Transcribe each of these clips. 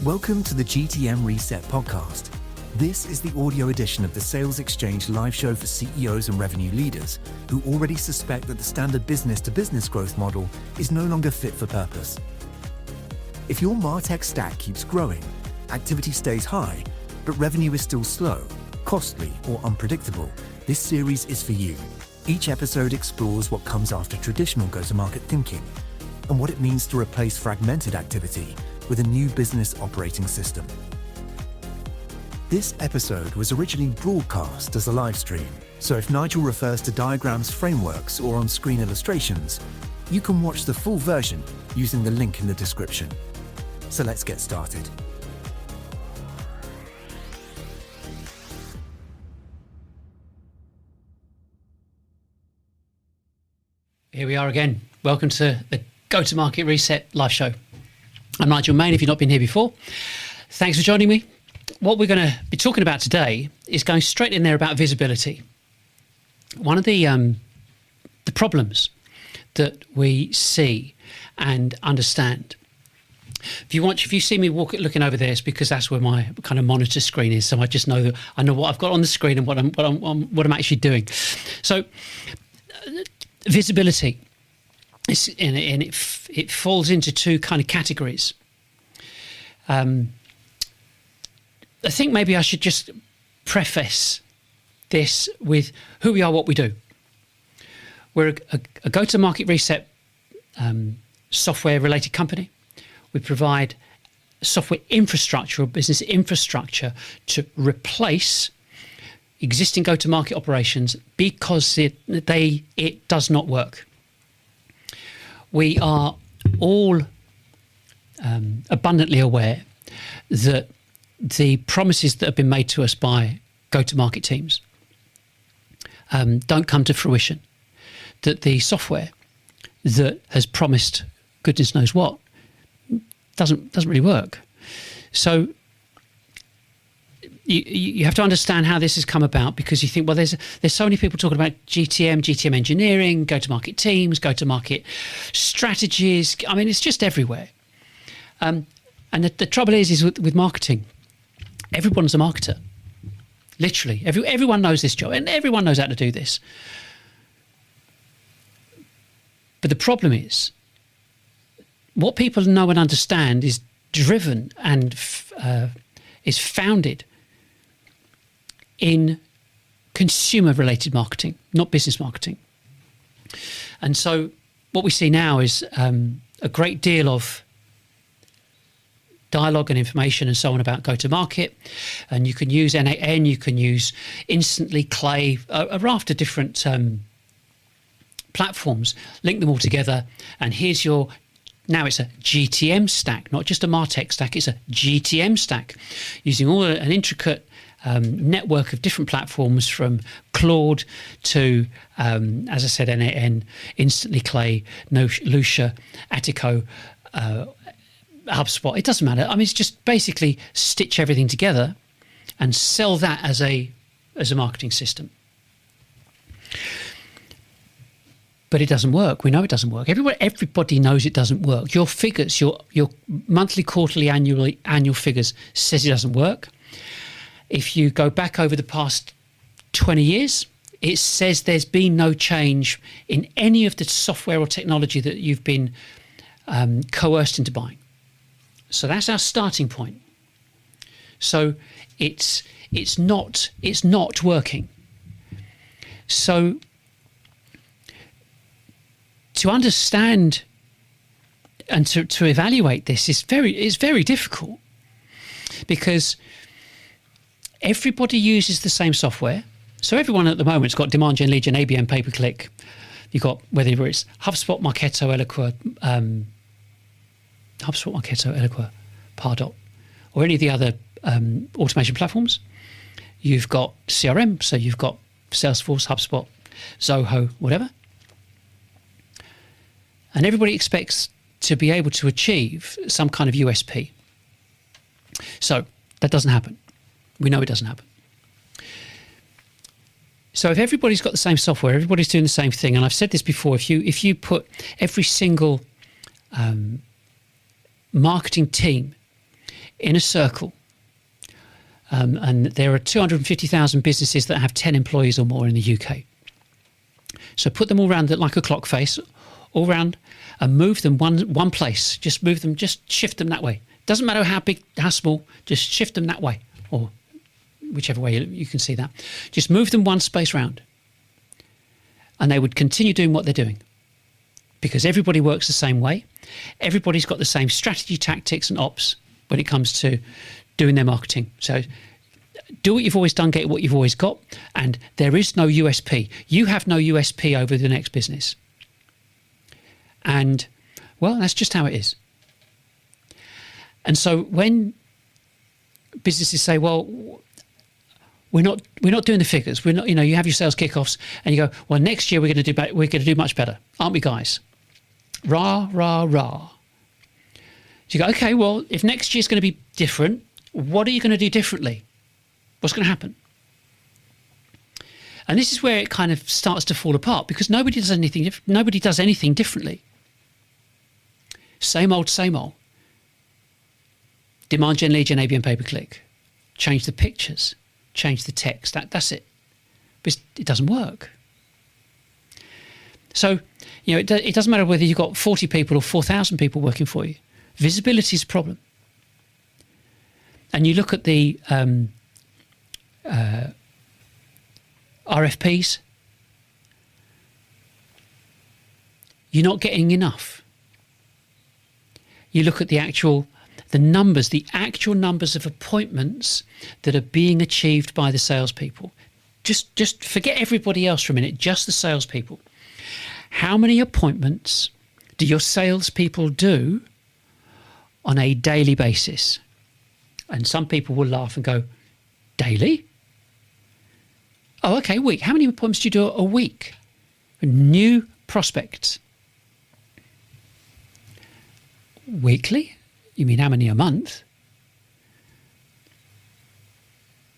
Welcome to the GTM Reset podcast. This is the audio edition of the salesXchange live show for CEOs and revenue leaders who already suspect that the standard business-to-business growth model is no longer fit for purpose. If your martech stack keeps growing, activity stays high, but revenue is still slow, costly, or unpredictable, this series is for you. Each episode explores what comes after traditional go-to-market thinking and what it means to replace fragmented activity with a new business operating system. This episode was originally broadcast as a live stream, so if Nigel refers to diagrams, frameworks, or on-screen illustrations, you can watch the full version using the link in the description. So let's get started. Here we are again. Welcome to the Go-to-Market Reset live show. I'm Nigel Maine, if you've not been here before. Thanks for joining me. What we're going to be talking about today is going straight in there about visibility. One of the problems that we see and understand. If you see me looking over there, it's because that's where my kind of monitor screen is. So I just know that I know what I've got on the screen and what I'm actually doing. So visibility. It falls into two kind of categories. I think maybe I should just preface this with who we are, what we do. We're a go-to-market reset software-related company. We provide software infrastructure or business infrastructure to replace existing go-to-market operations because it does not work. We are all abundantly aware that the promises that have been made to us by go-to-market teams don't come to fruition, that the software that has promised goodness knows what doesn't really work. So you have to understand how this has come about, because you think, well, there's so many people talking about GTM engineering, go-to-market teams, go-to-market strategies. I mean, it's just everywhere. And the trouble is with marketing, everyone's a marketer. Literally, everyone knows this job and everyone knows how to do this. But the problem is, what people know and understand is driven and is founded in consumer-related marketing, not business marketing. And so what we see now is a great deal of dialogue and information and so on about go-to-market. And you can use NAN, you can use Instantly, Clay, a raft of different platforms, link them all together, and now it's a GTM stack, not just a martech stack, it's a GTM stack, using an intricate network of different platforms, from Claude to, as I said, NAN, Instantly, Clay, Lucia, Attico, HubSpot. It doesn't matter. I mean, it's just basically stitch everything together and sell that as a marketing system. But it doesn't work. We know it doesn't work. Everybody knows it doesn't work. Your figures, your monthly, quarterly, annual figures says it doesn't work. If you go back over the past 20 years, it says there's been no change in any of the software or technology that you've been coerced into buying. So that's our starting point. So it's not working. So to understand and to evaluate this is very difficult, because everybody uses the same software. So everyone at the moment has got Demand Gen, Lead Gen, ABM, pay-per-click. You've got, whether it's HubSpot, Marketo, Eloqua, Pardot, or any of the other automation platforms. You've got CRM, so you've got Salesforce, HubSpot, Zoho, whatever. And everybody expects to be able to achieve some kind of USP. So that doesn't happen. We know it doesn't happen. So if everybody's got the same software, everybody's doing the same thing, and I've said this before, if you put every single marketing team in a circle. And there are 250,000 businesses that have 10 employees or more in the UK. So put them all around like a clock face, all round, and move them one place. Just move them, just shift them that way. Doesn't matter how big, how small, just shift them that way, or whichever way you can see that. Just move them one space round. And they would continue doing what they're doing. Because everybody works the same way. Everybody's got the same strategy, tactics and ops when it comes to doing their marketing. So do what you've always done, get what you've always got, and there is no USP. You have no USP over the next business. And, well, that's just how it is. And so when businesses say, well, we're not doing the figures, we're not, you have your sales kickoffs and you go, well, next year we're going to do much better, aren't we, guys? Rah, rah, rah. So you go, okay, well, if next year's going to be different, what are you going to do differently? What's going to happen? And this is where it kind of starts to fall apart, because nobody does anything differently. Same old, same old. Demand gen, lead gen, ABM, pay-per-click. Change the pictures. Change the text. That's it. But it doesn't work. So, it doesn't matter whether you've got 40 people or 4,000 people working for you. Visibility is a problem. And you look at the RFPs, you're not getting enough. You look at the actual numbers of appointments that are being achieved by the salespeople. Just forget everybody else for a minute, just the salespeople. How many appointments do your salespeople do on a daily basis? And some people will laugh and go, daily? Oh, okay, week. How many appointments do you do a week? New prospects. Weekly? You mean how many a month?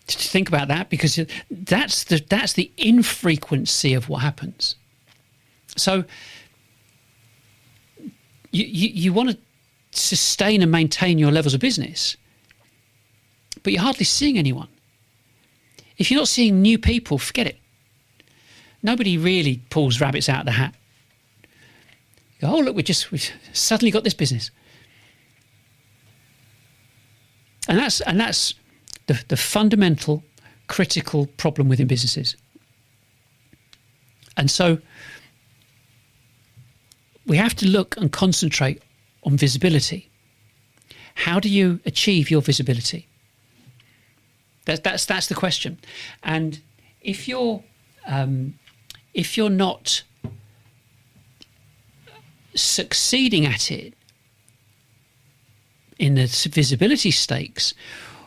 Just think about that, because that's the infrequency of what happens. So you want to sustain and maintain your levels of business, but you're hardly seeing anyone. If you're not seeing new people, forget it. Nobody really pulls rabbits out of the hat. You go, oh, look, we've suddenly got this business. And that's the fundamental, critical problem within businesses. And so we have to look and concentrate on visibility. How do you achieve your visibility? That's the question. And if you're not succeeding at it in the visibility stakes,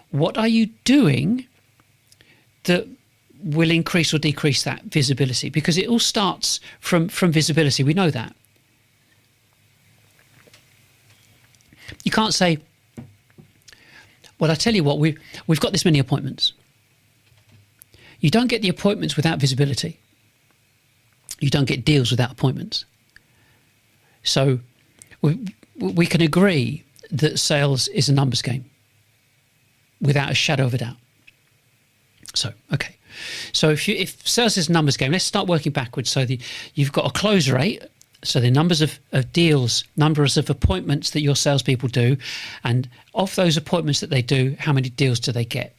what are you doing that will increase or decrease that visibility? Because it all starts from visibility. We know that. You can't say, well, I tell you what, we've got this many appointments. You don't get the appointments without visibility. You don't get deals without appointments. So we can agree that sales is a numbers game without a shadow of a doubt. So, okay. So if sales is a numbers game, let's start working backwards. So you've got a close rate, so the numbers of deals, numbers of appointments that your salespeople do, and of those appointments that they do, how many deals do they get?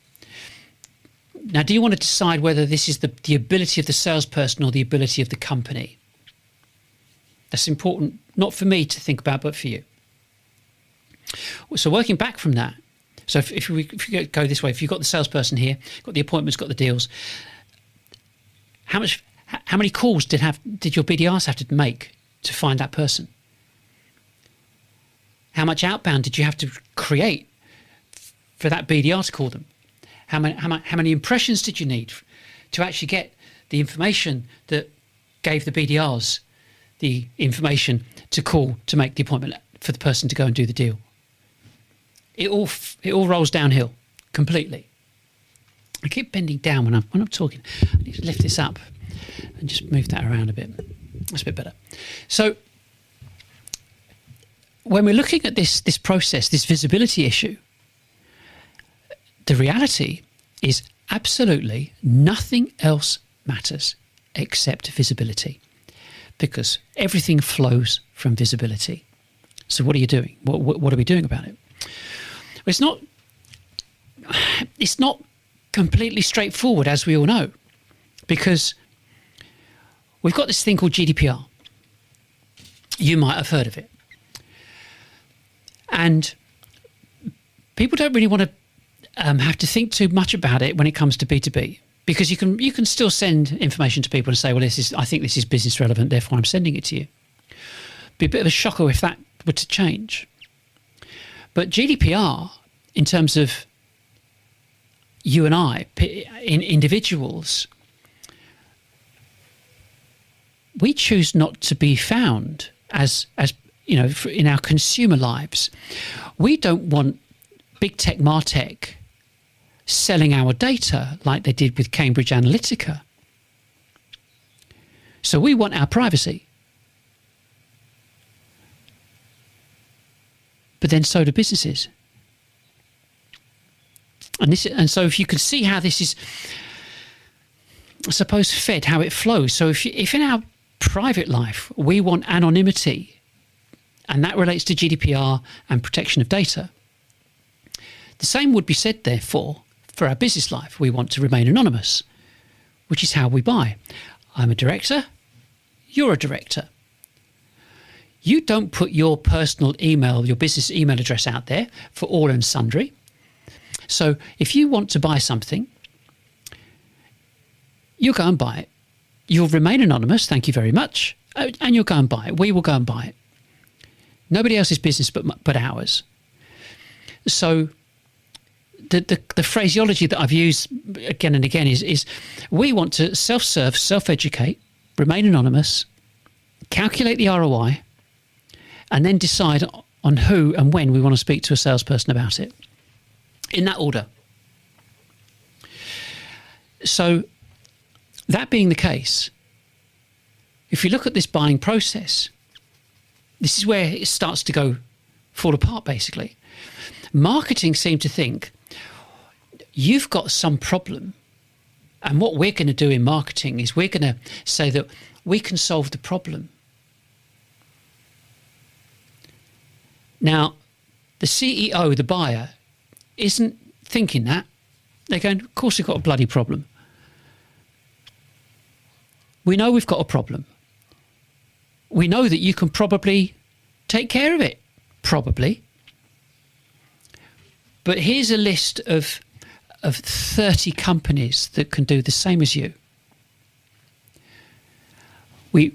Now, do you want to decide whether this is the ability of the salesperson or the ability of the company? That's important, not for me to think about, but for you. So working back from that, so if we go this way, if you've got the salesperson here, got the appointments, got the deals, how many calls did your BDRs have to make to find that person? How much outbound did you have to create for that BDR to call them? How many impressions did you need to actually get the information that gave the BDRs the information to call to make the appointment for the person to go and do the deal? It all rolls downhill completely. I keep bending down when I'm talking. I need to lift this up and just move that around a bit. That's a bit better. So when we're looking at this process, this visibility issue, the reality is absolutely nothing else matters except visibility, because everything flows from visibility. So what are you doing? What are we doing about it? Well, it's not completely straightforward, as we all know, because we've got this thing called GDPR. You might have heard of it. And people don't really want to have to think too much about it when it comes to B2B, because you can still send information to people and say, well, I think this is business relevant, therefore I'm sending it to you. Be a bit of a shocker if that were to change. But GDPR, in terms of you and I, individuals, we choose not to be found as you know, in our consumer lives. We don't want big tech, martech selling our data like they did with Cambridge Analytica. So we want our privacy. But then so do businesses. And so if you could see how this is, I suppose, fed, how it flows. So if in our private life we want anonymity, and that relates to GDPR and protection of data, the same would be said, therefore, for our business life. We want to remain anonymous, which is how we buy. I'm a director, you're a director. You don't put your personal email, your business email address out there for all and sundry. So if you want to buy something, you'll go and buy it. You'll remain anonymous, thank you very much, and you'll go and buy it. We will go and buy it. Nobody else's business but ours. So the phraseology that I've used again and again is we want to self-serve, self-educate, remain anonymous, calculate the ROI, and then decide on who and when we want to speak to a salesperson about it. In that order. So that being the case, if you look at this buying process, this is where it starts to fall apart, basically. Marketing seem to think you've got some problem, and what we're going to do in marketing is we're going to say that we can solve the problem. Now, the CEO, the buyer, isn't thinking that. They're going, of course we've got a bloody problem. We know we've got a problem. We know that you can probably take care of it. Probably. But here's a list of 30 companies that can do the same as you. We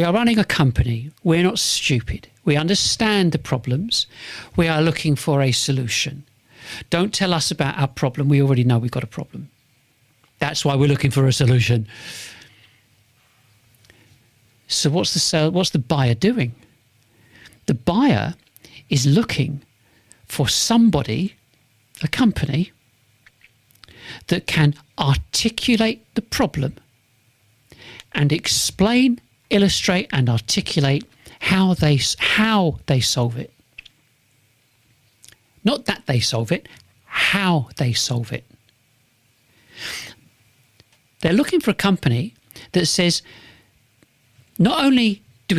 are running a company. We're not stupid. We understand the problems. We are looking for a solution. Don't tell us about our problem. We already know we've got a problem. That's why we're looking for a solution. So what's the buyer doing? The buyer is looking for somebody, a company, that can articulate the problem and explain, illustrate and articulate how they solve it. Not that they solve it, how they solve it. They're looking for a company that says, not only do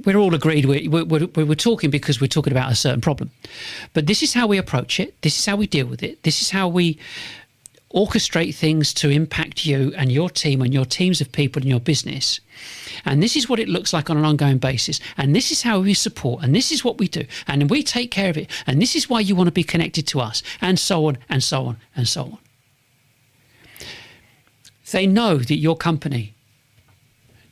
we're all agreed we're talking because we're talking about a certain problem, but this is how we approach it, this is how we deal with it, this is how we orchestrate things to impact you and your team and your teams of people in your business. And this is what it looks like on an ongoing basis. And this is how we support. And this is what we do. And we take care of it. And this is why you want to be connected to us. And so on, and so on, and so on. They know that your company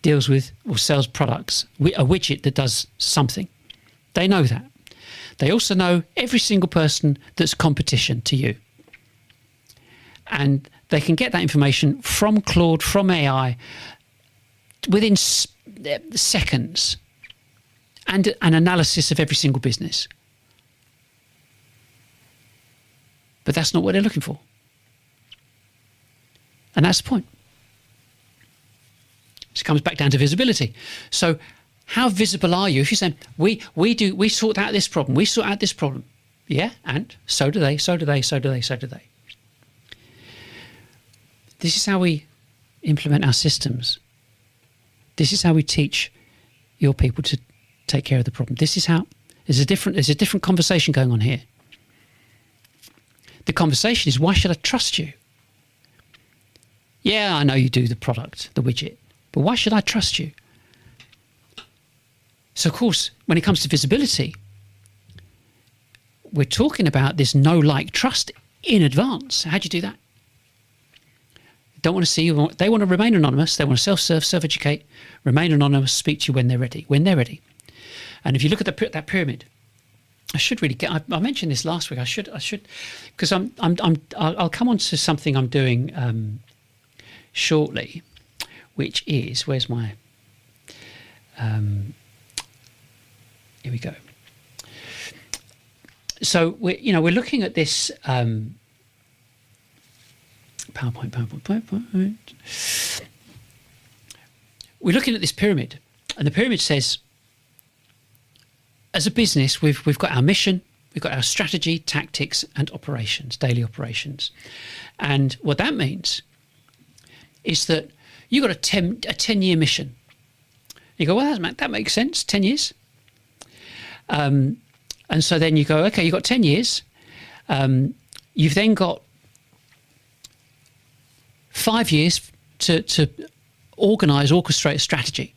deals with or sells products, a widget that does something. They know that. They also know every single person that's competition to you. And they can get that information from Claude, from AI, within seconds, and an analysis of every single business. But that's not what they're looking for. And that's the point. So it comes back down to visibility. So how visible are you? If you're saying, we sort out this problem, we sort out this problem. Yeah, and so do they, so do they, so do they, so do they. This is how we implement our systems. This is how we teach your people to take care of the problem. This is how there's a different conversation going on here. The conversation is, why should I trust you? Yeah, I know you do the product, the widget, but why should I trust you? So, of course, when it comes to visibility, we're talking about this know, like, trust in advance. How do you do that? Don't want to see you. They want to remain anonymous. They want to self-serve, self-educate, remain anonymous, speak to you when they're ready. When they're ready. And if you look at that pyramid, I should really get. I mentioned this last week. I should because I'll come on to something I'm doing shortly, which is, where's my? Here we go. So we're looking at this PowerPoint. We're looking at this pyramid, and the pyramid says, as a business, we've got our mission, we've got our strategy, tactics, and operations, daily operations. And what that means is that you've got a 10-year mission. You go, well, that makes sense, 10 years. And so then you go, okay, you've got 10 years. You've then got 5 years to orchestrate a strategy.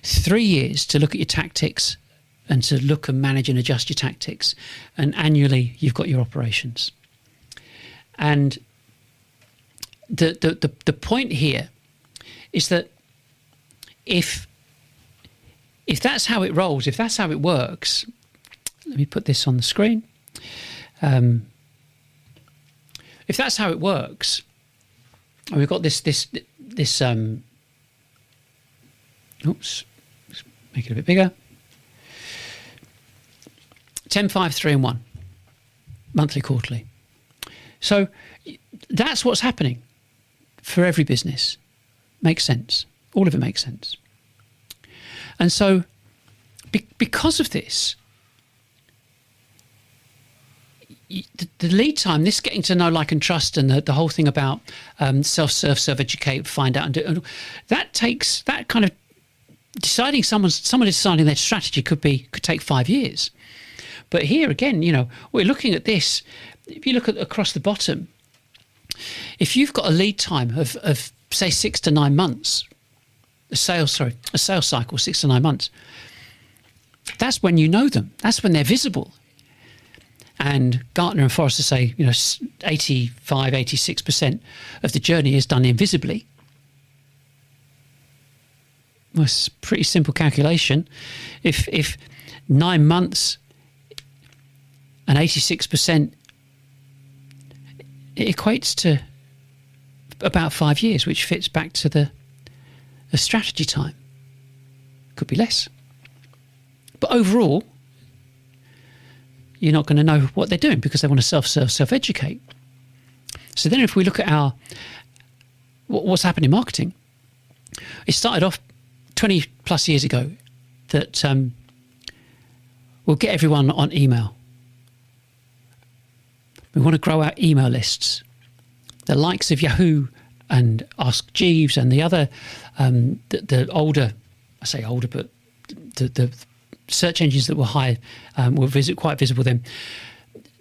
3 years to look at your tactics and to look and manage and adjust your tactics. And annually, you've got your operations. And the point here is that if that's how it rolls, if that's how it works, let me put this on the screen. If that's how it works, and we've got this oops, let's make it a bit bigger. 10, 5, 3 and 1, monthly, quarterly. So that's what's happening for every business. Makes sense. All of it makes sense. And so because of this, the lead time, this getting to know, like, and trust, and the whole thing about self-serve, self-educate, find out and do, that takes, that kind of deciding, someone deciding their strategy could take 5 years. But here again, we're looking at this. If you look at across the bottom, if you've got a lead time of say 6 to 9 months, a sales cycle 6 to 9 months, that's when you know them. That's when they're visible. And Gartner and Forrester say, 85, 86% of the journey is done invisibly. Well, it's a pretty simple calculation. If 9 months and 86%, it equates to about 5 years, which fits back to the strategy time. Could be less. But overall, you're not going to know what they're doing because they want to self-serve, self-educate. So then if we look at what's happened in marketing, it started off 20 plus years ago that we'll get everyone on email. We want to grow our email lists. The likes of Yahoo and Ask Jeeves and the other, the older, I say older, but the search engines that were high, were quite visible then.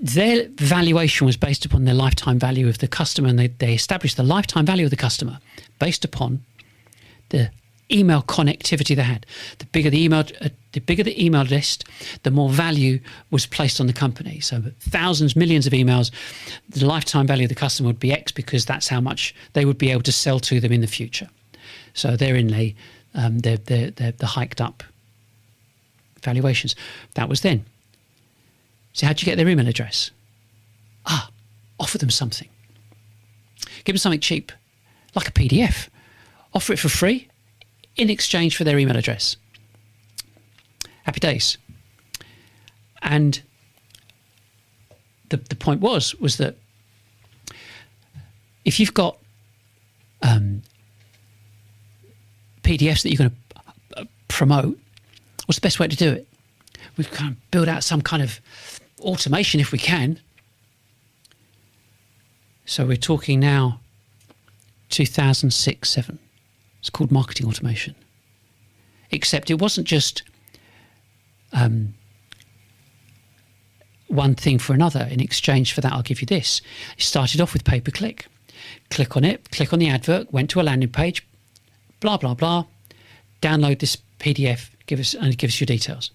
Their valuation was based upon their lifetime value of the customer, and they established the lifetime value of the customer based upon the email connectivity they had. The bigger the email list, the more value was placed on the company. So thousands, millions of emails, the lifetime value of the customer would be X because that's how much they would be able to sell to them in the future. So therein lay the hiked up valuations. That was then. So how'd you get their email address? Offer them something. Give them something cheap, like a PDF. Offer it for free in exchange for their email address. Happy days. And the point was that if you've got PDFs that you're going to promote, what's the best way to do it? We've kind of built out some kind of automation if we can. So we're talking now 2006-07. It's called marketing automation. Except it wasn't just one thing for another. In exchange for that, I'll give you this. It started off with pay-per-click. Click on it, click on the advert, went to a landing page, blah, blah, blah. Download this PDF, give us your details.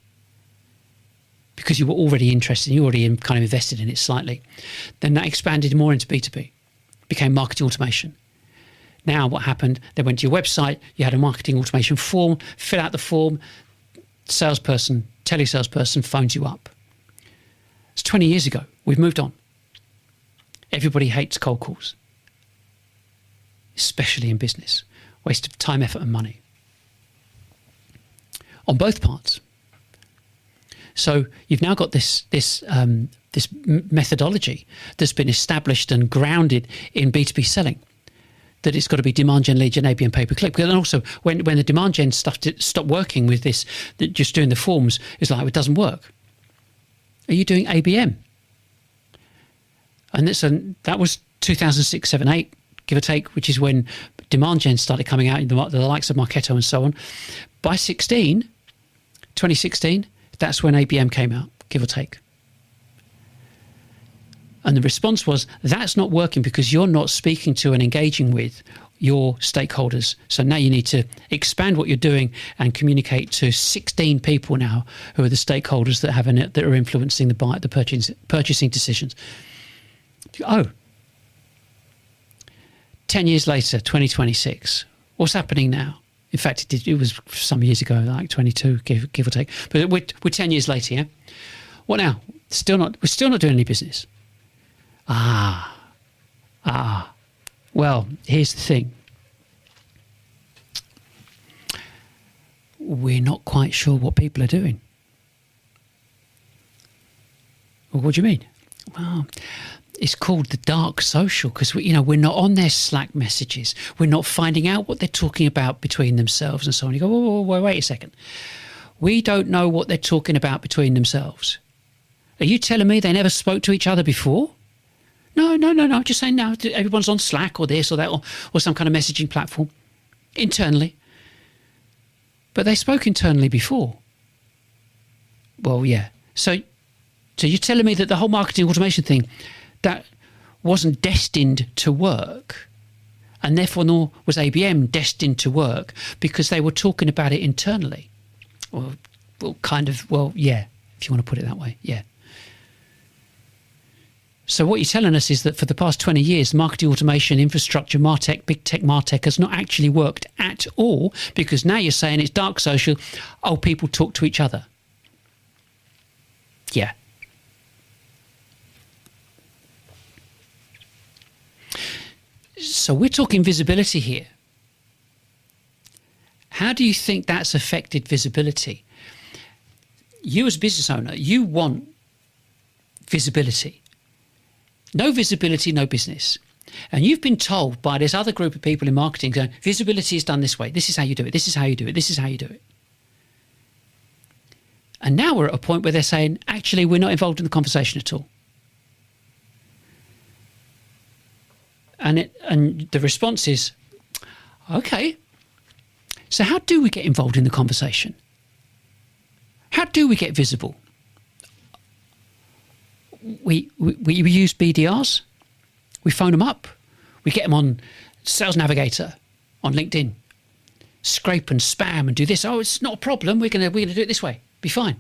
Because you were already interested, you already kind of invested in it slightly. Then that expanded more into B2B, became marketing automation. Now what happened, they went to your website, you had a marketing automation form, fill out the form, telesalesperson phones you up. It's 20 years ago. We've moved on. Everybody hates cold calls, especially in business. Waste of time, effort and money. On both parts. So you've now got this methodology that's been established and grounded in B2B selling, that it's got to be demand gen, lead gen, ABM, pay-per-click. And also, when the demand gen stuff stopped working with this, just doing the forms, it's like, it doesn't work. Are you doing ABM? And that was 2006, 7, 8, give or take, which is when demand gen started coming out, the likes of Marketo and so on. By 2016, that's when ABM came out, give or take. And the response was, that's not working because you're not speaking to and engaging with your stakeholders. So now you need to expand what you're doing and communicate to 16 people now who are the stakeholders that are influencing the purchasing decisions. 10 years later, 2026. What's happening now? In fact, it was some years ago, like 22, give or take. But we're 10 years later, yeah? What now? We're still not doing any business. Well, here's the thing. We're not quite sure what people are doing. Well, what do you mean? Well, it's called the dark social because we're not on their Slack messages. We're not finding out what they're talking about between themselves and so on. You go, whoa, wait a second. We don't know what they're talking about between themselves. Are you telling me they never spoke to each other before? No. I'm just saying now everyone's on Slack or this or that or some kind of messaging platform internally. But they spoke internally before. Well, yeah. So you're telling me that the whole marketing automation thing, that wasn't destined to work, and therefore nor was ABM destined to work because they were talking about it internally? Well, yeah, if you want to put it that way, yeah. So what you're telling us is that for the past 20 years, marketing automation, infrastructure, martech, big tech, martech has not actually worked at all because now you're saying it's dark social. Oh, people talk to each other. Yeah. So we're talking visibility here. How do you think that's affected visibility? You as a business owner, you want visibility. No visibility, no business. And you've been told by this other group of people in marketing going, visibility is done this way. This is how you do it. This is how you do it. This is how you do it. And now we're at a point where they're saying, actually, we're not involved in the conversation at all. And the response is, okay, so how do we get involved in the conversation? How do we get visible? We use BDRs. We phone them up. We get them on Sales Navigator, on LinkedIn. Scrape and spam and do this. Oh, it's not a problem. We're gonna do it this way. Be fine.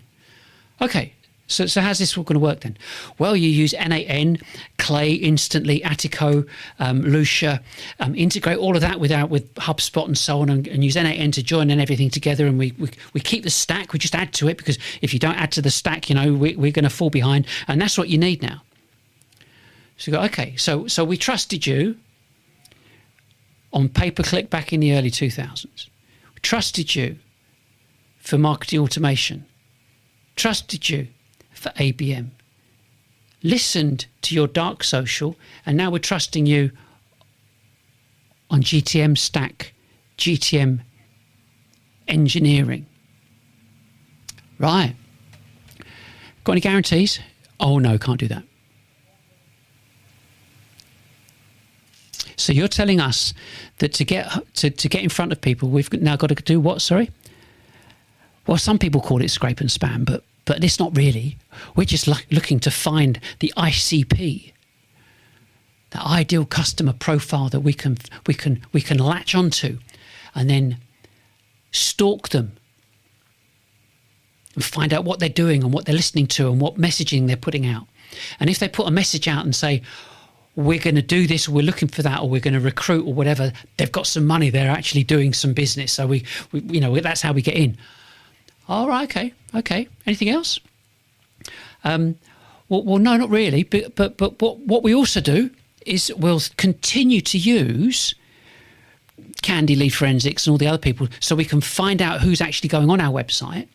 Okay. So how's this all going to work then? Well, you use N8N, Clay, Instantly, Attico, Lucia, integrate all of that with HubSpot and so on, and use N8N to join and everything together. And we keep the stack. We just add to it because if you don't add to the stack, we're going to fall behind. And that's what you need now. So you go, okay, so we trusted you on pay-per-click back in the early 2000s. We trusted you for marketing automation. Trusted you for ABM, listened to your dark social, and now we're trusting you on GTM stack, GTM engineering. Right. Got any guarantees? Oh no, can't do that. So you're telling us that to get in front of people, we've now got to do what? Sorry. Well, some people call it scrape and spam, but it's not really. We're just looking to find the ICP, the ideal customer profile that we can latch onto, and then stalk them and find out what they're doing and what they're listening to and what messaging they're putting out. And if they put a message out and say, we're going to do this, or we're looking for that, or we're going to recruit, or whatever, they've got some money, they're actually doing some business. So we that's how we get in. All right, okay. Anything else? Well, no, not really. But what we also do is we'll continue to use Candy Lead Forensics and all the other people, so we can find out who's actually going on our website.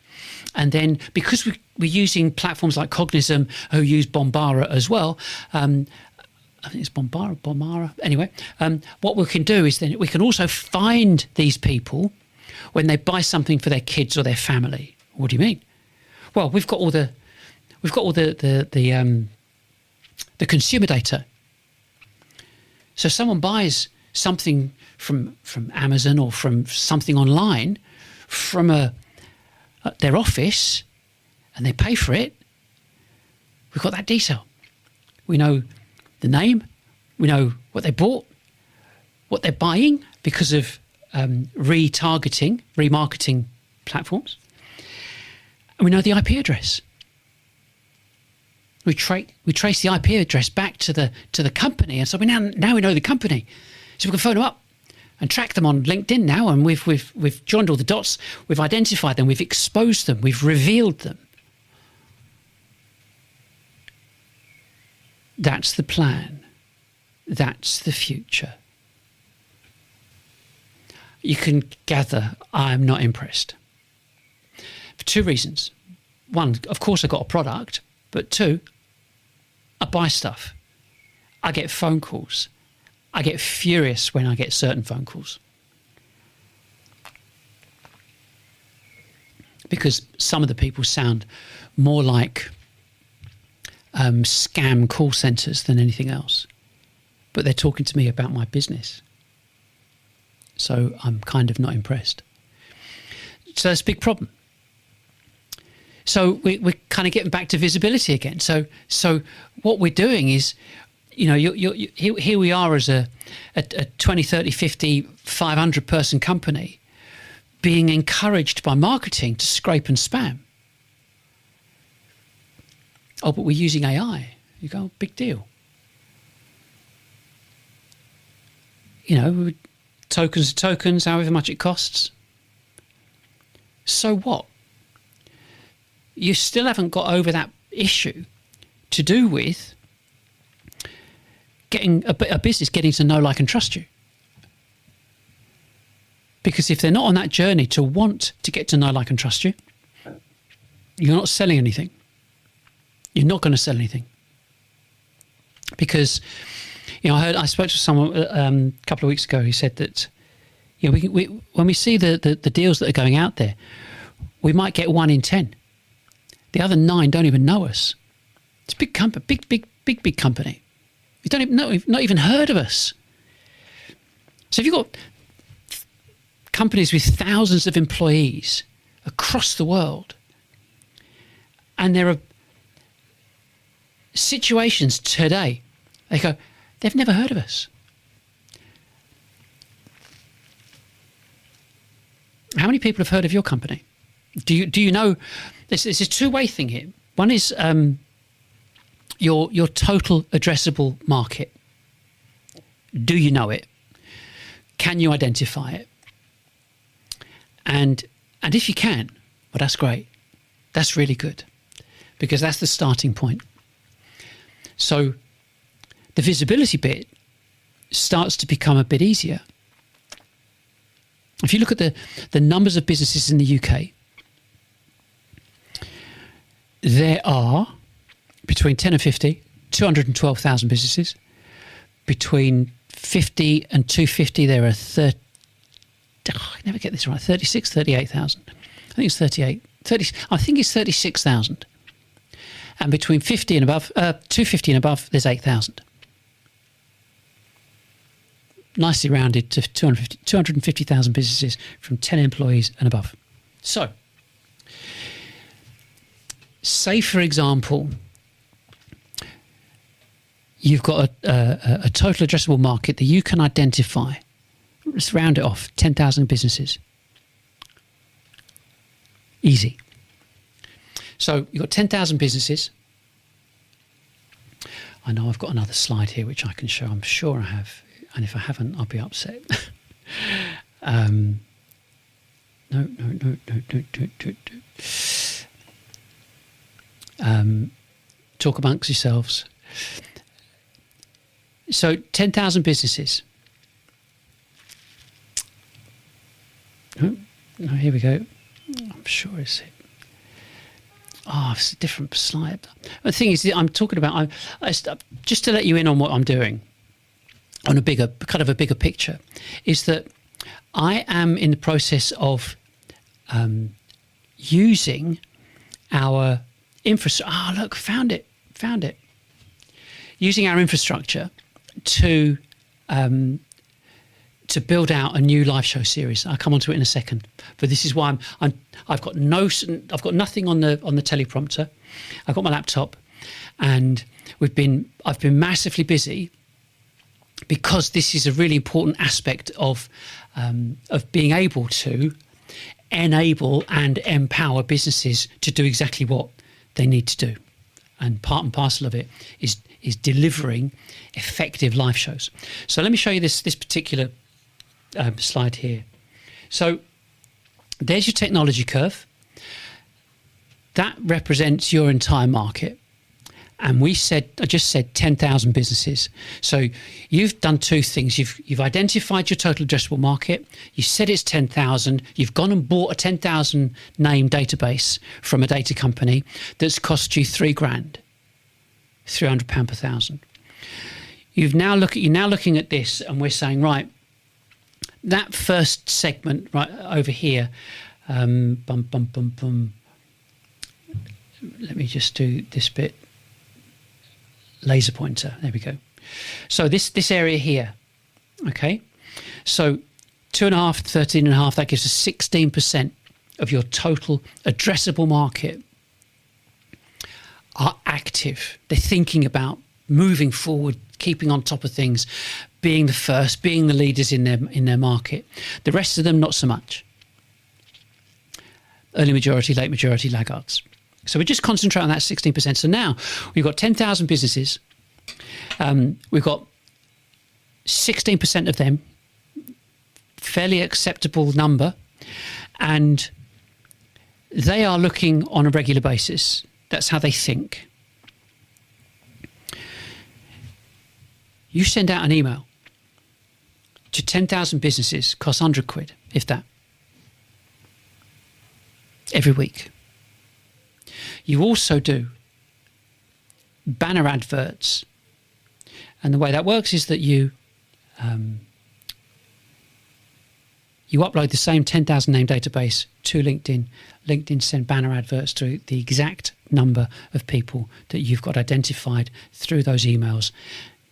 And then, because we're using platforms like Cognizant, who use Bombara as well, I think it's Bombara. Anyway, what we can do is then we can also find these people when they buy something for their kids or their family. What do you mean? Well, we've got all the consumer data. So someone buys something from Amazon or from something online from their office, and they pay for it. We've got that detail. We know the name, we know what they bought, what they're buying because of remarketing platforms, and we know the IP address. We trace the IP address back to the company, and so now we know the company, so we can phone them up and track them on LinkedIn now, and we've joined all the dots, we've identified them, we've exposed them, we've revealed them. That's the plan. That's the future. You can gather I'm not impressed. For two reasons. One, of course I got a product, but two, I buy stuff. I get phone calls. I get furious when I get certain phone calls. Because some of the people sound more like scam call centers than anything else. But they're talking to me about my business. So I'm kind of not impressed. So that's a big problem. So we're kind of getting back to visibility again. So what we're doing is, here we are as a 20, 30, 50, 500 person company being encouraged by marketing to scrape and spam. Oh, but we're using AI. You go, big deal. Tokens are tokens, however much it costs. So what? You still haven't got over that issue to do with getting a business getting to know, like, and trust you. Because if they're not on that journey to want to get to know, like, and trust you, you're not selling anything. You're not going to sell anything. Because, I spoke to someone a couple of weeks ago who said that, we when we see the deals that are going out there, we might get 1 in 10. The other 9 don't even know us. It's a big company, big company. You don't even know, not even heard of us. So if you've got companies with thousands of employees across the world, and there are situations today, they go, they've never heard of us. How many people have heard of your company? Do you know? There's a two-way thing here. One is your total addressable market. Do you know it? Can you identify it? And if you can, well, that's great. That's really good, because that's the starting point. So the visibility bit starts to become a bit easier. If you look at the numbers of businesses in the UK, there are between 10 and 50, 212,000 businesses. Between 50 and 250, there are I never get this right, 36, 38,000. I think it's 38. I think it's 36,000. And between 50 and above, 250 and above, there's 8,000. Nicely rounded to 250,000 businesses from 10 employees and above. So, say for example, you've got a total addressable market that you can identify. Let's round it off, 10,000 businesses. Easy. So you've got 10,000 businesses. I know I've got another slide here which I can show. I'm sure I have. And if I haven't, I'll be upset. No. Talk amongst yourselves. So 10,000 businesses. No, here we go. I'm sure it's it. Oh, it's a different slide. The thing is, I'm talking about, just to let you in on what I'm doing, on a bigger picture, is that I am in the process of using our infrastructure. Oh, look, found it. Using our infrastructure to build out a new live show series. I'll come on to it in a second. But this is why I've got nothing on the teleprompter. I've got my laptop, and I've been massively busy, because this is a really important aspect of being able to enable and empower businesses to do exactly what they need to do. And part and parcel of it is delivering effective live shows. So let me show you this particular slide here. So there's your technology curve. That represents your entire market. And I just said 10,000 businesses. So you've done two things. You've identified your total addressable market. You said it's 10,000. You've gone and bought a 10,000 name database from a data company that's cost you £3,000, £300 per thousand. You're now looking at this, and we're saying, right, that first segment right over here. Let me just do this bit. Laser pointer. There we go. So this area here, okay. So 2.5, 13.5. That gives us 16% of your total addressable market are active. They're thinking about moving forward, keeping on top of things, being the first, being the leaders in their market. The rest of them, not so much. Early majority, late majority, laggards. So we just concentrate on that 16%. So now we've got 10,000 businesses. We've got 16% of them, fairly acceptable number, and they are looking on a regular basis. That's how they think. You send out an email to 10,000 businesses, costs £100, if that, every week. You also do banner adverts, and the way that works is that you upload the same 10,000 name database to LinkedIn. LinkedIn send banner adverts to the exact number of people that you've got identified through those emails.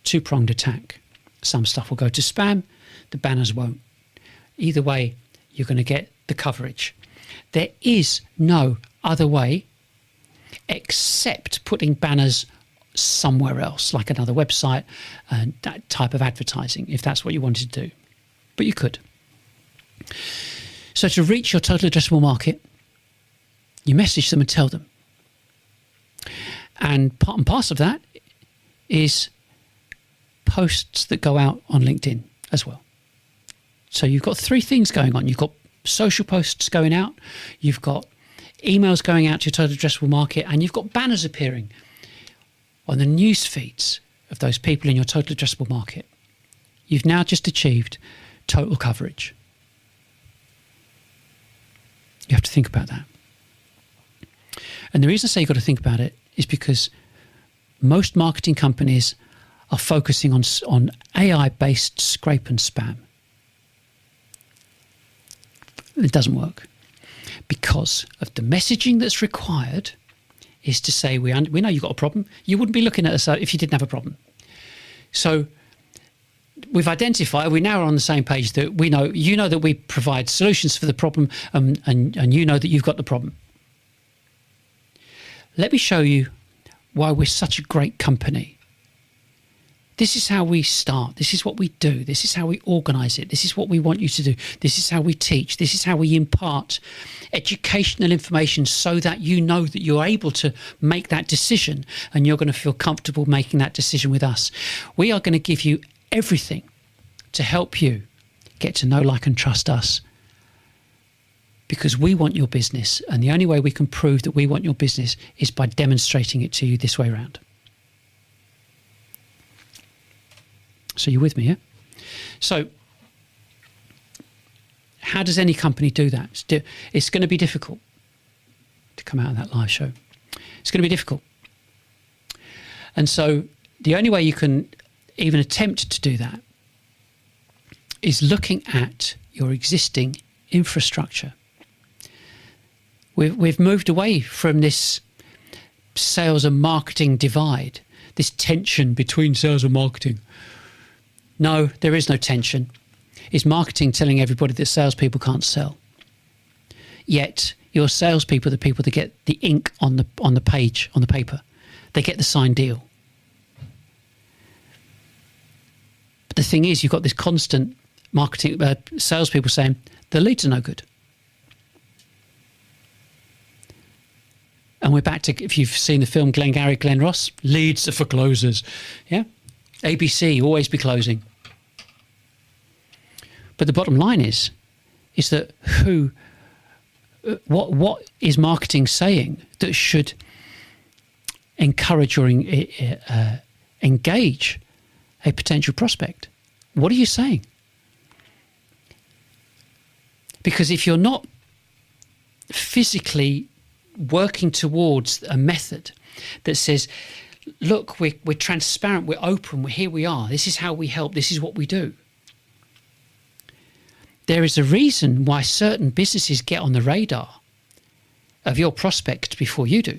Two-pronged attack. Some stuff will go to spam, the banners won't. Either way, you're going to get the coverage. There is no other way except putting banners somewhere else, like another website, and that type of advertising, if that's what you wanted to do. But you could. So to reach your total addressable market, you message them and tell them. And part and parcel of that is posts that go out on LinkedIn as well. So you've got three things going on. You've got social posts going out, you've got emails going out to your total addressable market, and you've got banners appearing on the news feeds of those people in your total addressable market. You've now just achieved total coverage. You have to think about that. And the reason I say you've got to think about it is because most marketing companies are focusing on AI-based scrape and spam. It doesn't work because of the messaging that's required is to say, we know you've got a problem. You wouldn't be looking at us if you didn't have a problem. So we've identified, we now are on the same page, that we know, you know that we provide solutions for the problem, and you know that you've got the problem. Let me show you why we're such a great company. This is how we start. This is what we do. This is how we organise it. This is what we want you to do. This is how we teach. This is how we impart educational information so that you know that you're able to make that decision, and you're going to feel comfortable making that decision with us. We are going to give you everything to help you get to know, like, and trust us, because we want your business, and the only way we can prove that we want your business is by demonstrating it to you this way around. So you're with me, yeah? So how does any company do that? It's going to be difficult to come out of that live show. It's going to be difficult. And so the only way you can even attempt to do that is looking at your existing infrastructure. We've moved away from this sales and marketing divide, this tension between sales and marketing. No, there is no tension. It's marketing telling everybody that salespeople can't sell. Yet your salespeople are the people that get the ink on the page, on the paper. They get the signed deal. But the thing is, you've got this constant marketing salespeople saying the leads are no good. And we're back to, if you've seen the film Glengarry Glen Ross, leads are for closers. Yeah. ABC, always be closing. But the bottom line is that what is marketing saying that should encourage or engage a potential prospect? What are you saying? Because if you're not physically working towards a method that says, look, we're transparent, we're open, here we are, this is how we help, this is what we do. There is a reason why certain businesses get on the radar of your prospect before you do,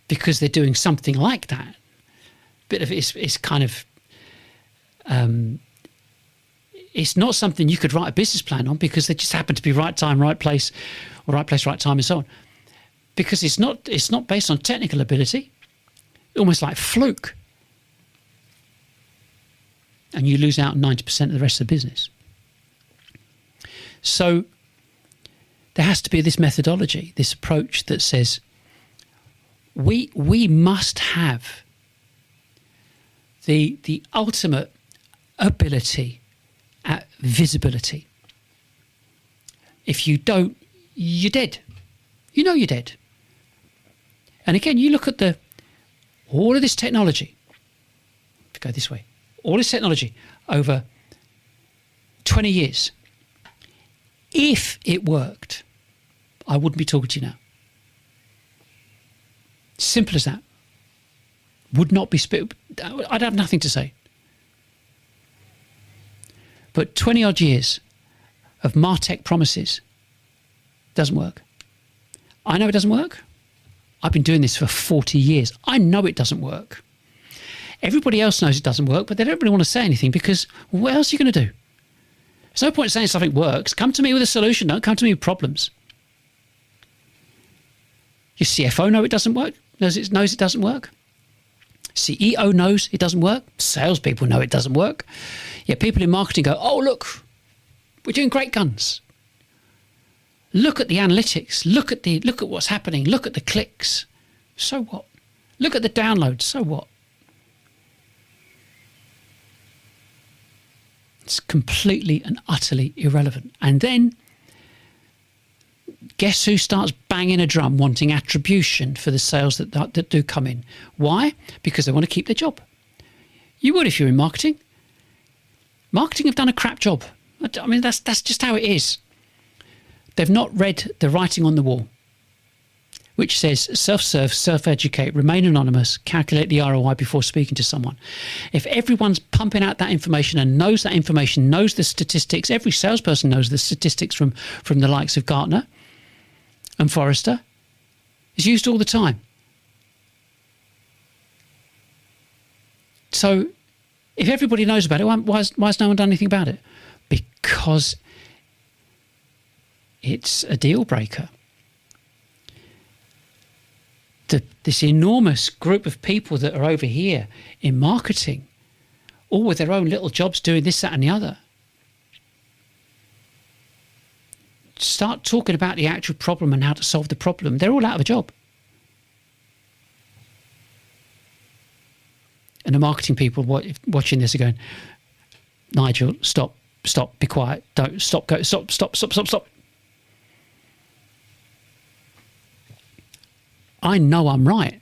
because they're doing something like that. Bit of it's kind of it's not something you could write a business plan on, because they just happen to be right time, right place, or right place, right time, and so on. Because it's not based on technical ability, almost like fluke, and you lose out 90% of the rest of the business. So there has to be this methodology, this approach that says we must have the ultimate ability at visibility. If you don't, you're dead. You know you're dead. And again, you look at all of this technology. Go this way. All this technology over 20 years. If it worked, I wouldn't be talking to you now. Simple as that. Would not be I'd have nothing to say. But 20 odd years of martech promises doesn't work. I know it doesn't work. I've been doing this for 40 years. I know it doesn't work. Everybody else knows it doesn't work, but they don't really want to say anything, because what else are you going to do? There's no point saying something works. Come to me with a solution. Don't come to me with problems. Your CFO knows it doesn't work. Knows it doesn't work. CEO knows it doesn't work. Salespeople know it doesn't work. Yet people in marketing go, oh, look, we're doing great guns. Look at the analytics. Look at what's happening. Look at the clicks. So what? Look at the downloads. So what? It's completely and utterly irrelevant. And then guess who starts banging a drum wanting attribution for the sales that do come in? Why? Because they want to keep their job. You would if you're in marketing. Marketing have done a crap job. I mean, that's just how it is. They've not read the writing on the wall, which says self-serve, self-educate, remain anonymous, calculate the ROI before speaking to someone. If everyone's pumping out that information and knows that information, knows the statistics, every salesperson knows the statistics from the likes of Gartner and Forrester, it's used all the time. So if everybody knows about it, why has no one done anything about it? Because it's a deal breaker. This enormous group of people that are over here in marketing, all with their own little jobs doing this, that and the other. Start talking about the actual problem and how to solve the problem. They're all out of a job. And the marketing people watching this are going, Nigel, stop, be quiet, don't, stop. I know I'm right,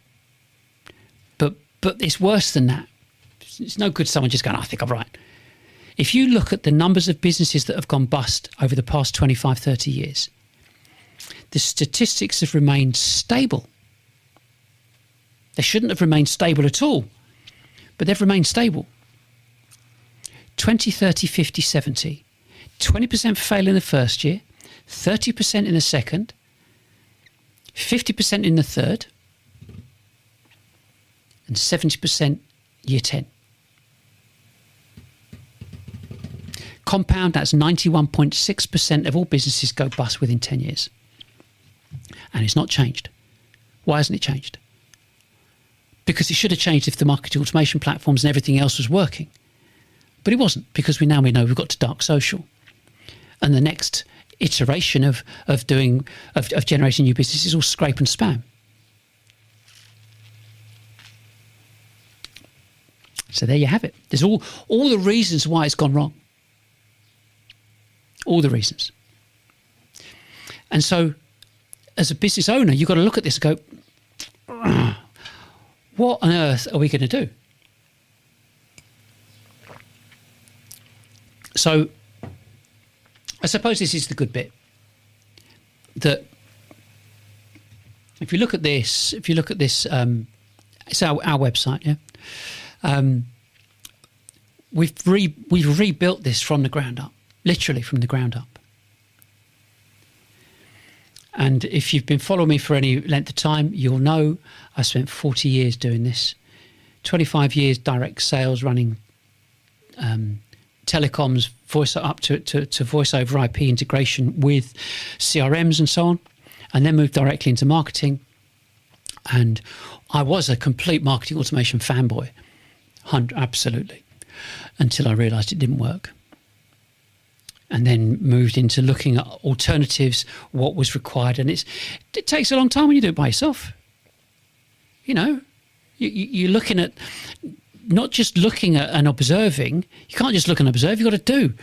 but it's worse than that. It's no good someone just going, I think I'm right. If you look at the numbers of businesses that have gone bust over the past 25, 30 years, the statistics have remained stable. They shouldn't have remained stable at all, but they've remained stable. 20, 30, 50, 70. 20% fail in the first year, 30% in the second, 50% in the third, and 70% year 10. Compound, that's 91.6% of all businesses go bust within 10 years. And it's not changed. Why hasn't it changed? Because it should have changed if the marketing automation platforms and everything else was working. But it wasn't, because we know we've got to dark social. And the next iteration of generating new business is all scrape and spam. So there you have it. There's all the reasons why it's gone wrong. All the reasons. And so as a business owner, you've got to look at this and go, what on earth are we going to do? So I suppose this is the good bit, that if you look at this, it's our website, yeah. We've rebuilt this from the ground up, literally from the ground up. And if you've been following me for any length of time, you'll know I spent 40 years doing this, 25 years direct sales, running telecoms, voice up to voice over IP integration with CRMs and so on, and then moved directly into marketing. And I was a complete marketing automation fanboy, absolutely, until I realised it didn't work. And then moved into looking at alternatives, what was required. And it takes a long time when you do it by yourself. You know, you're looking at, not just looking at and observing. You can't just look and observe, you've got to do.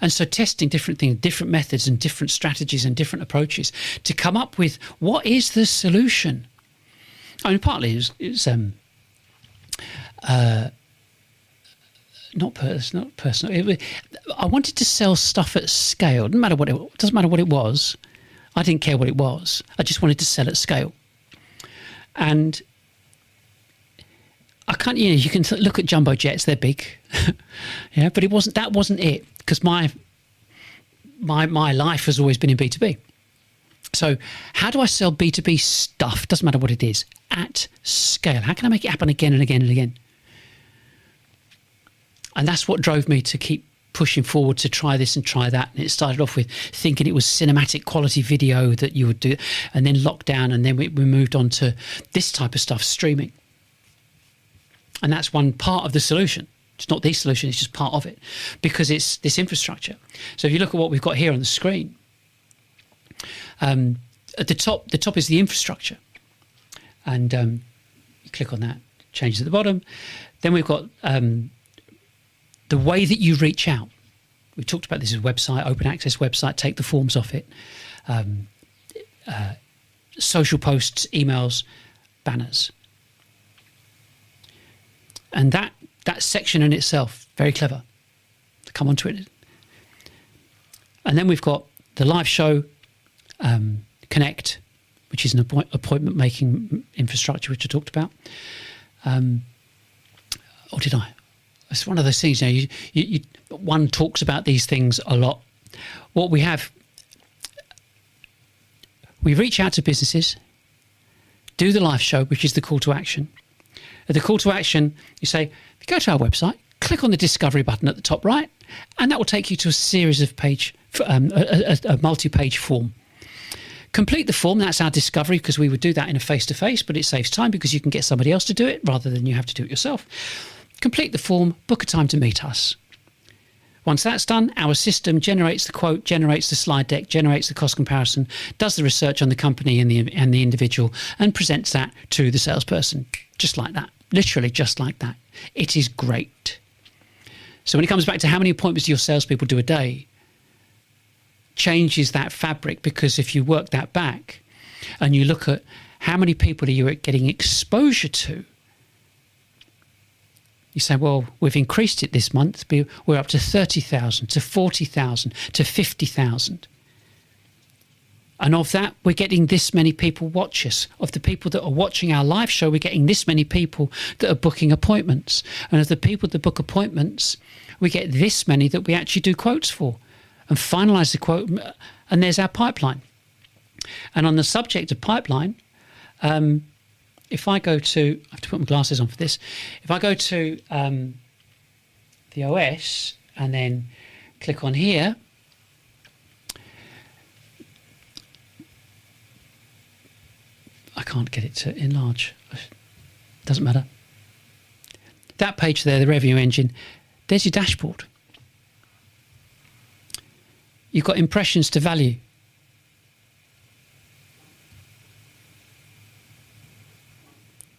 And so testing different things, different methods and different strategies and different approaches to come up with what is the solution. I mean, partly it's not personal. I wanted to sell stuff at scale. Doesn't matter what it was. I didn't care what it was. I just wanted to sell at scale. And I can't. You can look at jumbo jets; they're big, yeah. But that wasn't it, because my life has always been in B2B. So how do I sell B2B stuff? Doesn't matter what it is, at scale. How can I make it happen again and again and again? And that's what drove me to keep pushing forward to try this and try that. And it started off with thinking it was cinematic quality video that you would do, and then lockdown, and then we moved on to this type of stuff, streaming. And that's one part of the solution. It's not the solution, it's just part of it, because it's this infrastructure. So if you look at what we've got here on the screen, at the top is the infrastructure. And you click on that, changes at the bottom. Then we've got the way that you reach out. We talked about this as a website, open access website, take the forms off it, social posts, emails, banners. And that section in itself, very clever. Come on to it. And then we've got the live show, Connect, which is an appointment making infrastructure, which I talked about. Or did I? It's one of those things. One talks about these things a lot. What we have, we reach out to businesses, do the live show, which is the call to action. At the call to action, you say, go to our website, click on the discovery button at the top right, and that will take you to a series of a multi-page form. Complete the form. That's our discovery, because we would do that in a face-to-face, but it saves time because you can get somebody else to do it rather than you have to do it yourself. Complete the form, book a time to meet us. Once that's done, our system generates the quote, generates the slide deck, generates the cost comparison, does the research on the company and the individual, and presents that to the salesperson. Just like that. Literally just like that. It is great. So when it comes back to how many appointments do your salespeople do a day, changes that fabric, because if you work that back and you look at how many people are you getting exposure to, you say, well, we've increased it this month. We're up to 30,000, to 40,000, to 50,000. And of that, we're getting this many people watch us. Of the people that are watching our live show, we're getting this many people that are booking appointments. And of the people that book appointments, we get this many that we actually do quotes for and finalise the quote. And there's our pipeline. And on the subject of pipeline, if I go to, I have to put my glasses on for this. If I go to the OS and then click on here, I can't get it to enlarge. Doesn't matter. That page there, the revenue engine, there's your dashboard. You've got impressions to value.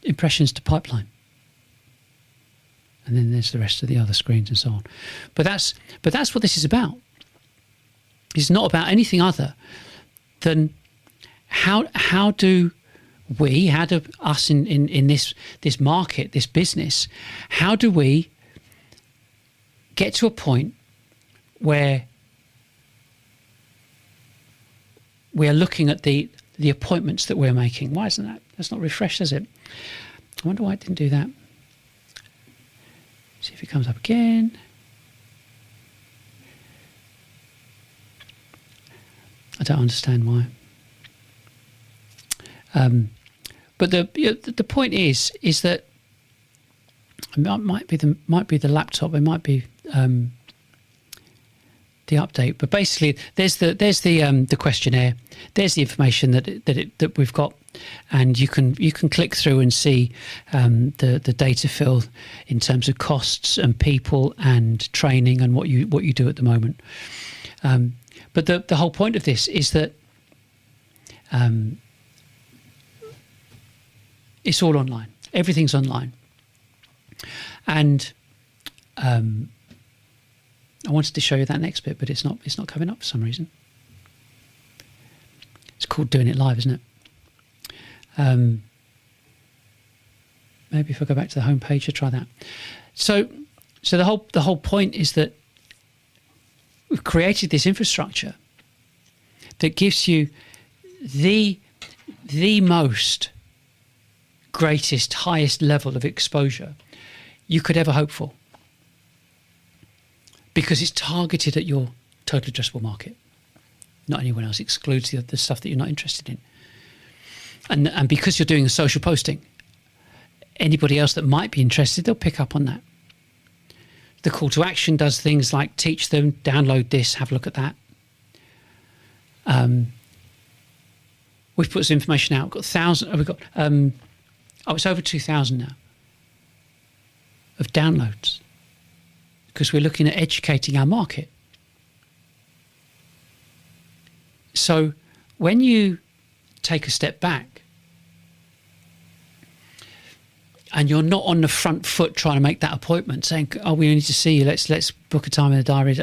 Impressions to pipeline, and then there's the rest of the other screens and so on. But that's what this is about. It's not about anything other than how do us in this market, this business, how do we get to a point where we are looking at the appointments that we're making. Why isn't that? That's not refreshed, is it? I wonder why it didn't do that. See if it comes up again. I don't understand why. But the point is that it might be the laptop. It might be the update. But basically, there's the questionnaire. There's the information that we've got, and you can click through and see the data fill in terms of costs and people and training and what you do at the moment. But the whole point of this is that it's all online. Everything's online, and I wanted to show you that next bit, but it's not coming up for some reason. It's called doing it live, isn't it? Maybe if I go back to the home page, I'll try that. So the whole point is that we've created this infrastructure that gives you the most greatest, highest level of exposure you could ever hope for, because it's targeted at your total addressable market, not anyone else. Excludes the stuff that you're not interested in. And because you're doing a social posting, anybody else that might be interested, they'll pick up on that. The call to action does things like teach them, download this, have a look at that. We've put some information out. We've got 1,000. We've got it's over 2,000 now of downloads, because we're looking at educating our market. So when you take a step back and you're not on the front foot trying to make that appointment, saying, "Oh, we need to see you. Let's book a time in the diary."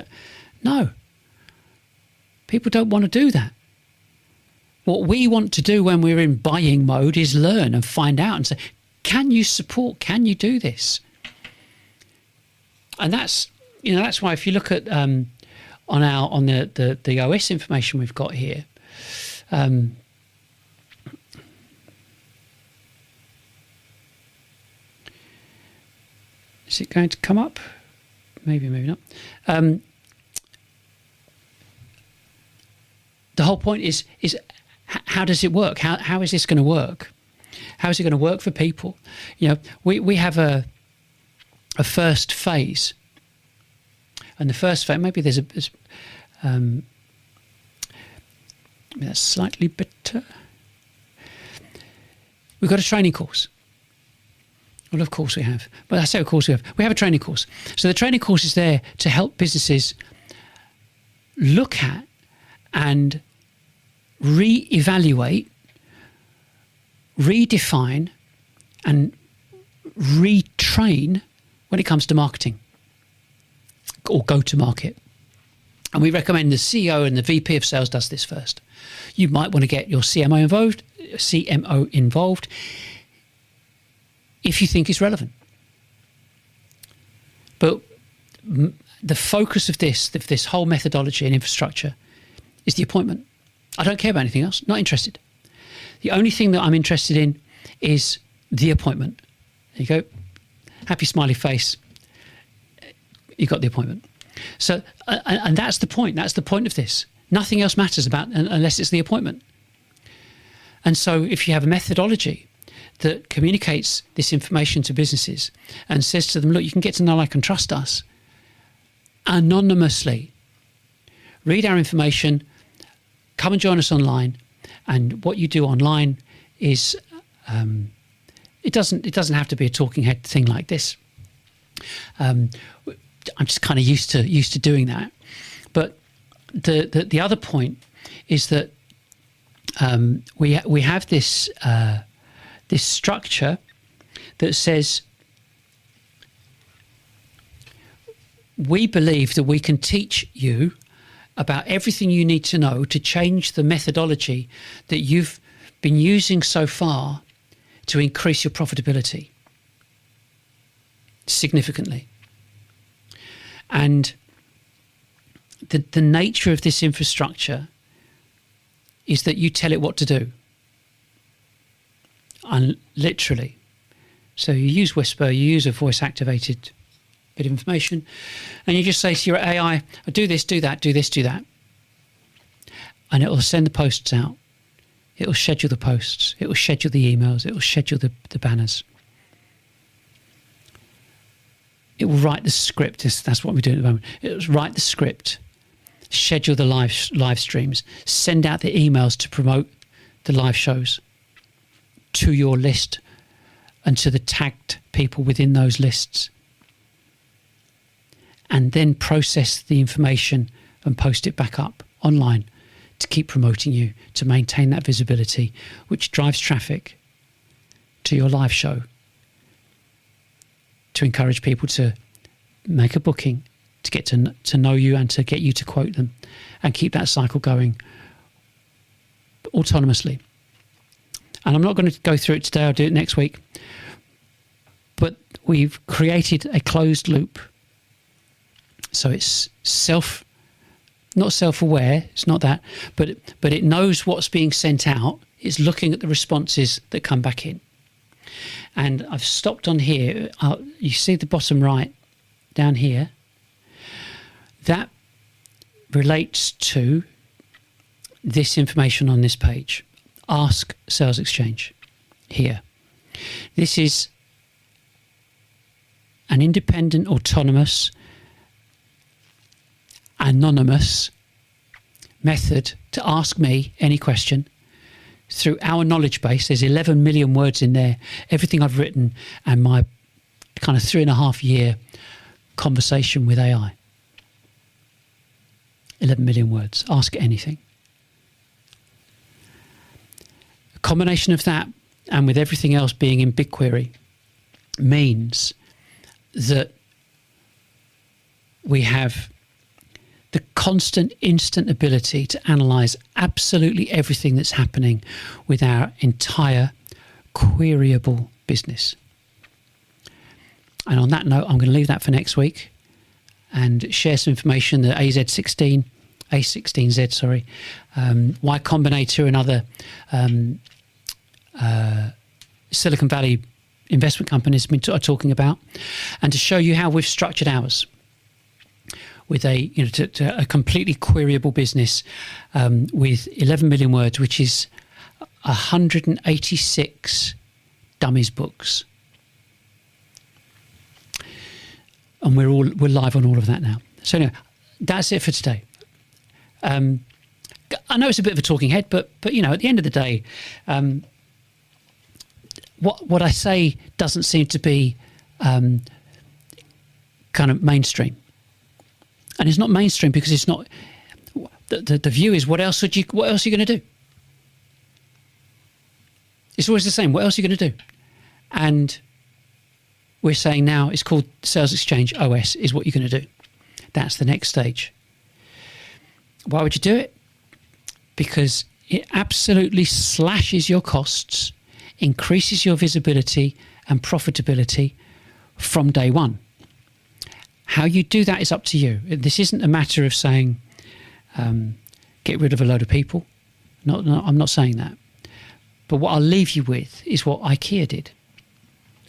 No, people don't want to do that. What we want to do when we're in buying mode is learn and find out and say, "Can you support? Can you do this?" And that's why if you look at on the OS information we've got here, is it going to come up? Maybe not. The whole point is how does it work? How is this going to work? How is it going to work for people? We have a first phase, and the first phase, maybe there's that's slightly better. We've got a training course. Well, of course we have. But I say of course we have. We have a training course. So the training course is there to help businesses look at and re-evaluate, redefine and retrain when it comes to marketing or go-to-market. And we recommend the CEO and the VP of sales does this first. You might want to get your CMO involved if you think it's relevant. But the focus of this whole methodology and infrastructure is the appointment. I don't care about anything else. Not interested. The only thing that I'm interested in is the appointment. There you go. Happy smiley face. You got the appointment. So, and that's the point. That's the point of this. Nothing else matters about unless it's the appointment. And so if you have a methodology that communicates this information to businesses and says to them, look, you can get to know, like, and trust us anonymously. Read our information, come and join us online. And what you do online is, it doesn't have to be a talking head thing like this. I'm just kind of used to doing that. But the other point is that we have this this structure that says we believe that we can teach you about everything you need to know to change the methodology that you've been using so far to increase your profitability significantly. And the nature of this infrastructure is that you tell it what to do. And literally. So you use Whisper, you use a voice-activated bit of information, and you just say to your AI, do this, do that, do this, do that. And it will send the posts out. It will schedule the posts. It will schedule the emails. It will schedule the banners. It will write the script. That's what we're doing at the moment. It will write the script, schedule the live streams, send out the emails to promote the live shows to your list and to the tagged people within those lists, and then process the information and post it back up online to keep promoting you, to maintain that visibility, which drives traffic to your live show, to encourage people to make a booking, to get to know you and to get you to quote them, and keep that cycle going autonomously. And I'm not going to go through it today, I'll do it next week. But we've created a closed loop. So it's not self-aware, it's not that, but it knows what's being sent out. It's looking at the responses that come back in. And I've stopped on here. You see the bottom right down here? That relates to this information on this page. Ask salesXchange here. This is an independent, autonomous, anonymous method to ask me any question through our knowledge base. There's 11 million words in there, everything I've written and my kind of 3.5 year conversation with AI. 11 million words. Ask anything. A combination of that and with everything else being in BigQuery means that we have the constant, instant ability to analyze absolutely everything that's happening with our entire queryable business. And on that note, I'm going to leave that for next week and share some information that A16Z, Y Combinator and other Silicon Valley investment companies are talking about, and to show you how we've structured ours with a a completely queryable business with 11 million words, which is 186 dummies books. And we're live on all of that now. So anyway, that's it for today. I know it's a bit of a talking head, but at the end of the day, what I say doesn't seem to be kind of mainstream, and it's not mainstream because it's not. The view is what else are you going to do? It's always the same. What else are you going to do? And we're saying now it's called salesXchange OS is what you're going to do. That's the next stage. Why would you do it? Because it absolutely slashes your costs, increases your visibility and profitability from day one. How you do that is up to you. This isn't a matter of saying get rid of a load of people. No, I'm not saying that. But what I'll leave you with is what IKEA did.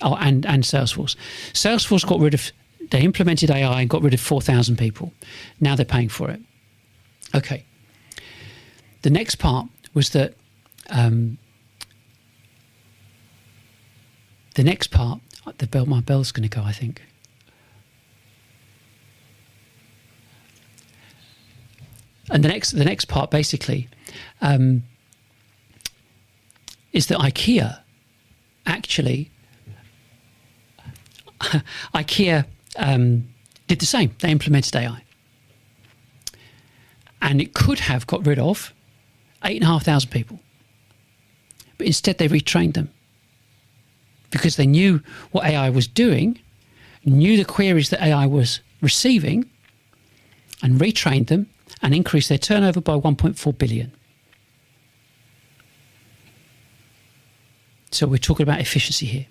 Oh, and Salesforce. Salesforce they implemented AI and got rid of 4,000 people. Now they're paying for it. Okay. The next part was that my bell's going to go, I think. And the next part basically is that IKEA actually did the same. They implemented AI. And it could have got rid of 8,500 people. But instead they retrained them because they knew what AI was doing, knew the queries that AI was receiving, and retrained them and increased their turnover by 1.4 billion. So we're talking about efficiency here.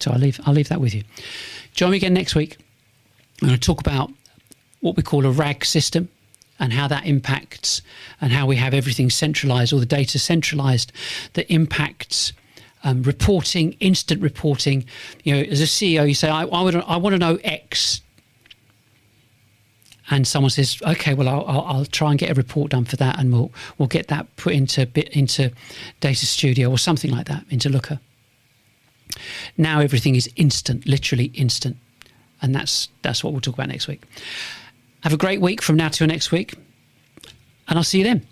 So I'll leave that with you. Join me again next week. I'm going to talk about what we call a RAG system and how that impacts, and how we have everything centralized, all the data centralized, that impacts reporting, instant reporting. As a CEO, you say, I want to know X. And someone says, okay, well, I'll try and get a report done for that, and we'll get that put into Data Studio or something like that, into Looker. Now everything is instant, literally instant, and that's what we'll talk about next week. Have a great week from now till next week, and I'll see you then.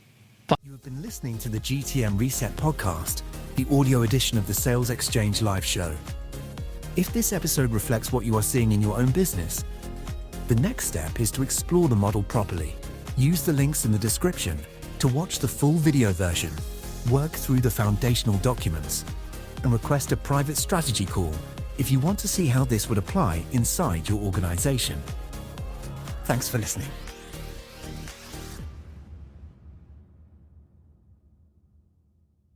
Bye. You have been listening to the GTM Reset podcast, the audio edition of the salesXchange live show. If this episode reflects what you are seeing in your own business, the next step is to explore the model properly. Use the links in the description to watch the full video version, work through the foundational documents, and request a private strategy call if you want to see how this would apply inside your organization. Thanks for listening.